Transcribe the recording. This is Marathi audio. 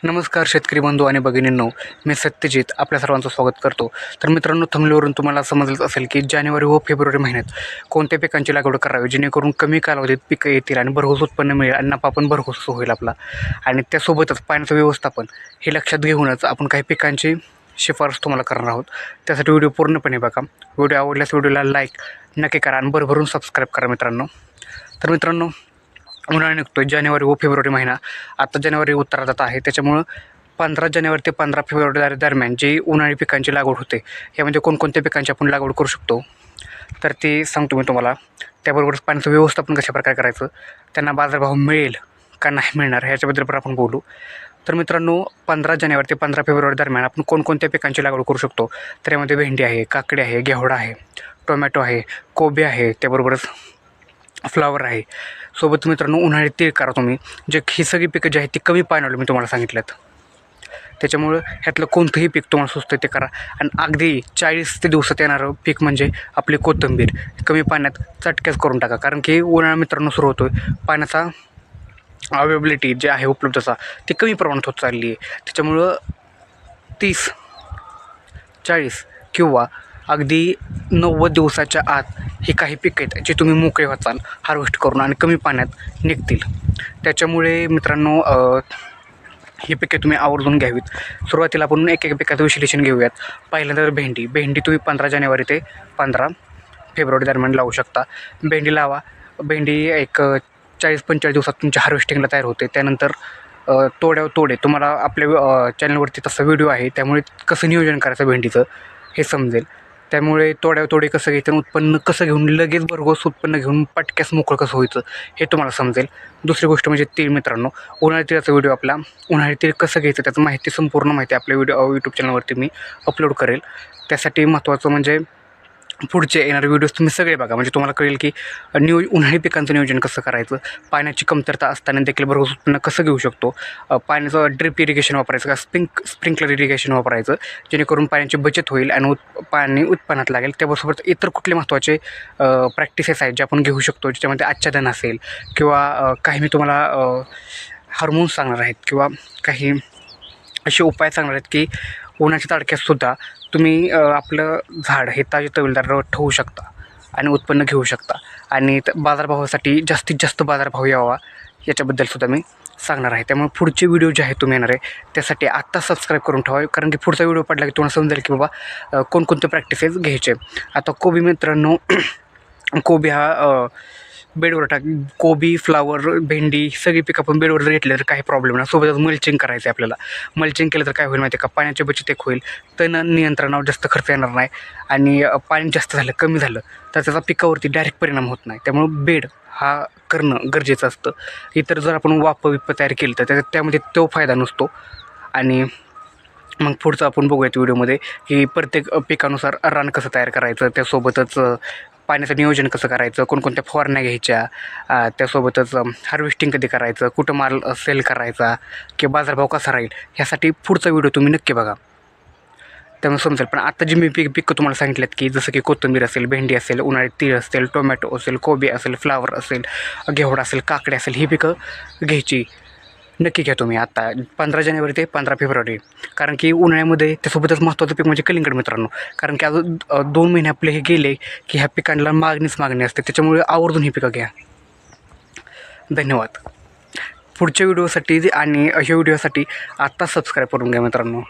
नमस्कार शेतकरी बंधू आणि भगिनींनो, मी सत्यजित आपल्या सर्वांचं स्वागत करतो. तर मित्रांनो, थंबनेलवरून तुम्हाला समजलंच असेल की जानेवारी व फेब्रुवारी महिन्यात कोणत्या पिकांची लागवड करावी जेणेकरून कमी कालावधीत पिकं येतील आणि भरघोस उत्पन्न मिळेल आणि नफा पण भरघोस होईल आपला. आणि त्यासोबतच पाण्याचं व्यवस्थापन हे लक्षात घेऊनच आपण काही पिकांची शिफारस तुम्हाला करणार आहोत. त्यासाठी व्हिडिओ पूर्णपणे बघा. व्हिडिओ आवडल्यास व्हिडिओला लाईक नक्की करा आणि भरभरून सबस्क्राईब करा मित्रांनो. तर मित्रांनो, उन्हाळा निघतो आहे जानेवारी व फेब्रुवारी महिना. आता जानेवारी उत्तरार्धात आहे, त्याच्यामुळं 15 जानेवारी ते 15 फेब्रुवारी दरम्यान जी उन्हाळी पिकांची लागवड होते, यामध्ये कोणकोणत्या पिकांची आपण लागवड करू शकतो तर ते सांगतो मी तुम्हाला. त्याबरोबरच पाण्याचं व्यवस्थापन कशाप्रकारे करायचं, त्यांना बाजारभाव मिळेल का नाही मिळणार ह्याच्याबद्दल पण आपण बोलू. तर मित्रांनो, 15 जानेवारी ते 15 फेब्रुवारी दरम्यान आपण कोणकोणत्या पिकांची लागवड करू शकतो तर यामध्ये भेंडी आहे, काकडी आहे, घेवडा आहे, टोमॅटो आहे, कोबी आहे, त्याबरोबरच फ्लावर आहे. सोबत मित्रांनो, उन्हाळी तीळ करा तुम्ही. जे ही सगळी पिकं जी आहेत ती कमी पाण्यावर मी तुम्हाला सांगितल्यात, त्याच्यामुळं ह्यातलं कोणतंही पीक तुम्हाला सुचतं ते करा. आणि अगदी 40 ते दिवसात येणारं पीक म्हणजे आपली कोथिंबीर. कमी पाण्यात चटक्याच करून टाका, कारण की उन्हाळा मित्रांनो सुरू होतो आहे. पाण्याचा अवेलेबिलिटी जे आहे उपलब्धता ती कमी प्रमाणात होत चालली आहे. त्याच्यामुळं 30, 40 किंवा अगदी 90 दिवसाच्या आत ही काही पिकं आहेत जे तुम्ही मोकळे व्हाल हार्वेस्ट करून आणि कमी पाण्यात निघतील. त्याच्यामुळे मित्रांनो, ही पिके तुम्ही आवर्जून घ्यावीत. सुरुवातीला आपण एक पिकाचं विश्लेषण घेऊयात. पहिल्यांदा तर भेंडी तुम्ही 15 जानेवारी ते 15 फेब्रुवारी दरम्यान लावू शकता. भेंडी लावा. भेंडी एक 40-45 दिवसात तुमच्या हार्वेस्टिंगला तयार होते. त्यानंतर तोडे तुम्हाला आपल्या चॅनलवरती तसा व्हिडिओ आहे, त्यामुळे कसं नियोजन करायचं भेंडीचं हे समजेल. त्यामुळे तोडे कसं घ्यायचं आणि उत्पन्न कसं घेऊन लगेच भरघोस उत्पन्न घेऊन पटक्यास मोकळं कसं व्हायचं हे तुम्हाला समजेल. दुसरी गोष्ट म्हणजे तीळ मित्रांनो. उन्हाळी तिळाचा व्हिडिओ आपला उन्हाळी तीळ कसं घ्यायचं त्याचं माहिती, संपूर्ण माहिती आपल्या यूट्यूब चॅनलवरती मी अपलोड करेल. त्यासाठी महत्त्वाचं म्हणजे पुढचे येणारे व्हिडिओज तुम्ही सगळे बघा, म्हणजे तुम्हाला कळेल की उन्हाळी पिकांचं नियोजन कसं करायचं, पाण्याची कमतरता असताना देखील भरघोस उत्पन्न कसं घेऊ शकतो, पाण्याचं ड्रिप इरिगेशन वापरायचं का स्प्रिंकलर इरिगेशन वापरायचं जेणेकरून पाण्याची बचत होईल आणि पाणी उत्पन्नात लागेल. त्याबरोबर इतर कुठले महत्त्वाचे प्रॅक्टिसेस आहेत जे आपण घेऊ शकतो, ज्याच्यामध्ये आच्छादन असेल किंवा काही मी तुम्हाला हार्मोन्स सांगणार आहेत किंवा काही असे उपाय सांगणार आहेत की उन्हाच्या तडक्यातसुद्धा तुम्ही आपलं झाड हे ताजेतवानेदार ठेवू शकता आणि उत्पन्न घेऊ शकता. आणि बाजारभावासाठी जास्तीत जास्त बाजारभाव यावा याच्याबद्दलसुद्धा मी सांगणार आहे. त्यामुळे पुढचे व्हिडिओ जे आहेत तुम्ही येणार आहे त्यासाठी आत्ता सबस्क्राईब करून ठेवा, कारण की पुढचा व्हिडिओ पडला की तुम्हाला समजेल की बाबा कोणकोणते प्रॅक्टिसेस घ्यायचे. आता कोबी मित्रांनो, कोबी हा बेडवर कोबी, फ्लावर, भेंडी सगळी पिकं आपण बेडवर जर घेतले तर काही प्रॉब्लेम नाही. सोबतच मल्चिंग करायचं आहे आपल्याला. मल्चिंग केलं तर काय होईल माहिती आहे का, पाण्याची बचत एक होईल, तण नियंत्रणावर जास्त खर्च येणार नाही आणि पाणी जास्त झालं कमी झालं तर त्याचा पिकावरती डायरेक्ट परिणाम होत नाही. त्यामुळं बेड हा करणं गरजेचं असतं. इतर जर आपण वाप तयार केलं तर त्यामध्ये तो फायदा नसतो. आणि मग पुढचं आपण बघूयात व्हिडिओमध्ये की प्रत्येक पिकानुसार रान कसं तयार करायचं, त्यासोबतच पाण्याचं नियोजन कसं करायचं, कोणकोणत्या फवारण्या घ्यायच्या, त्यासोबतच हार्वेस्टिंग कधी करायचं, कुठं माल सेल करायचा किंवा बाजारभाव कसा राहील, ह्यासाठी पुढचा व्हिडिओ तुम्ही नक्की बघा, त्यामुळे समजेल. पण आता जी मी पिकं तुम्हाला सांगितलेत की जसं की कोथिंबीर असेल, भेंडी असेल, उन्हाळी तीळ असेल, टोमॅटो असेल, कोबी असेल, फ्लावर असेल, घेवडा असेल, काकडी असेल, ही पिकं घ्यायची नक्की घ्या तुम्ही आता 15 जानेवारी ते 15 फेब्रुवारी. कारण की उन्हाळ्यामध्ये त्यासोबतच महत्त्वाचं पीक म्हणजे कलिंगड मित्रांनो. कारण की अजून 2 महिने आपले हे गेले की ह्या पिकांना मागणी असते, त्याच्यामुळे आवर्जून ही पिकं घ्या. धन्यवाद. पुढच्या व्हिडिओसाठी आणि ह्या व्हिडिओसाठी आत्ताच सबस्क्राईब करून घ्या मित्रांनो.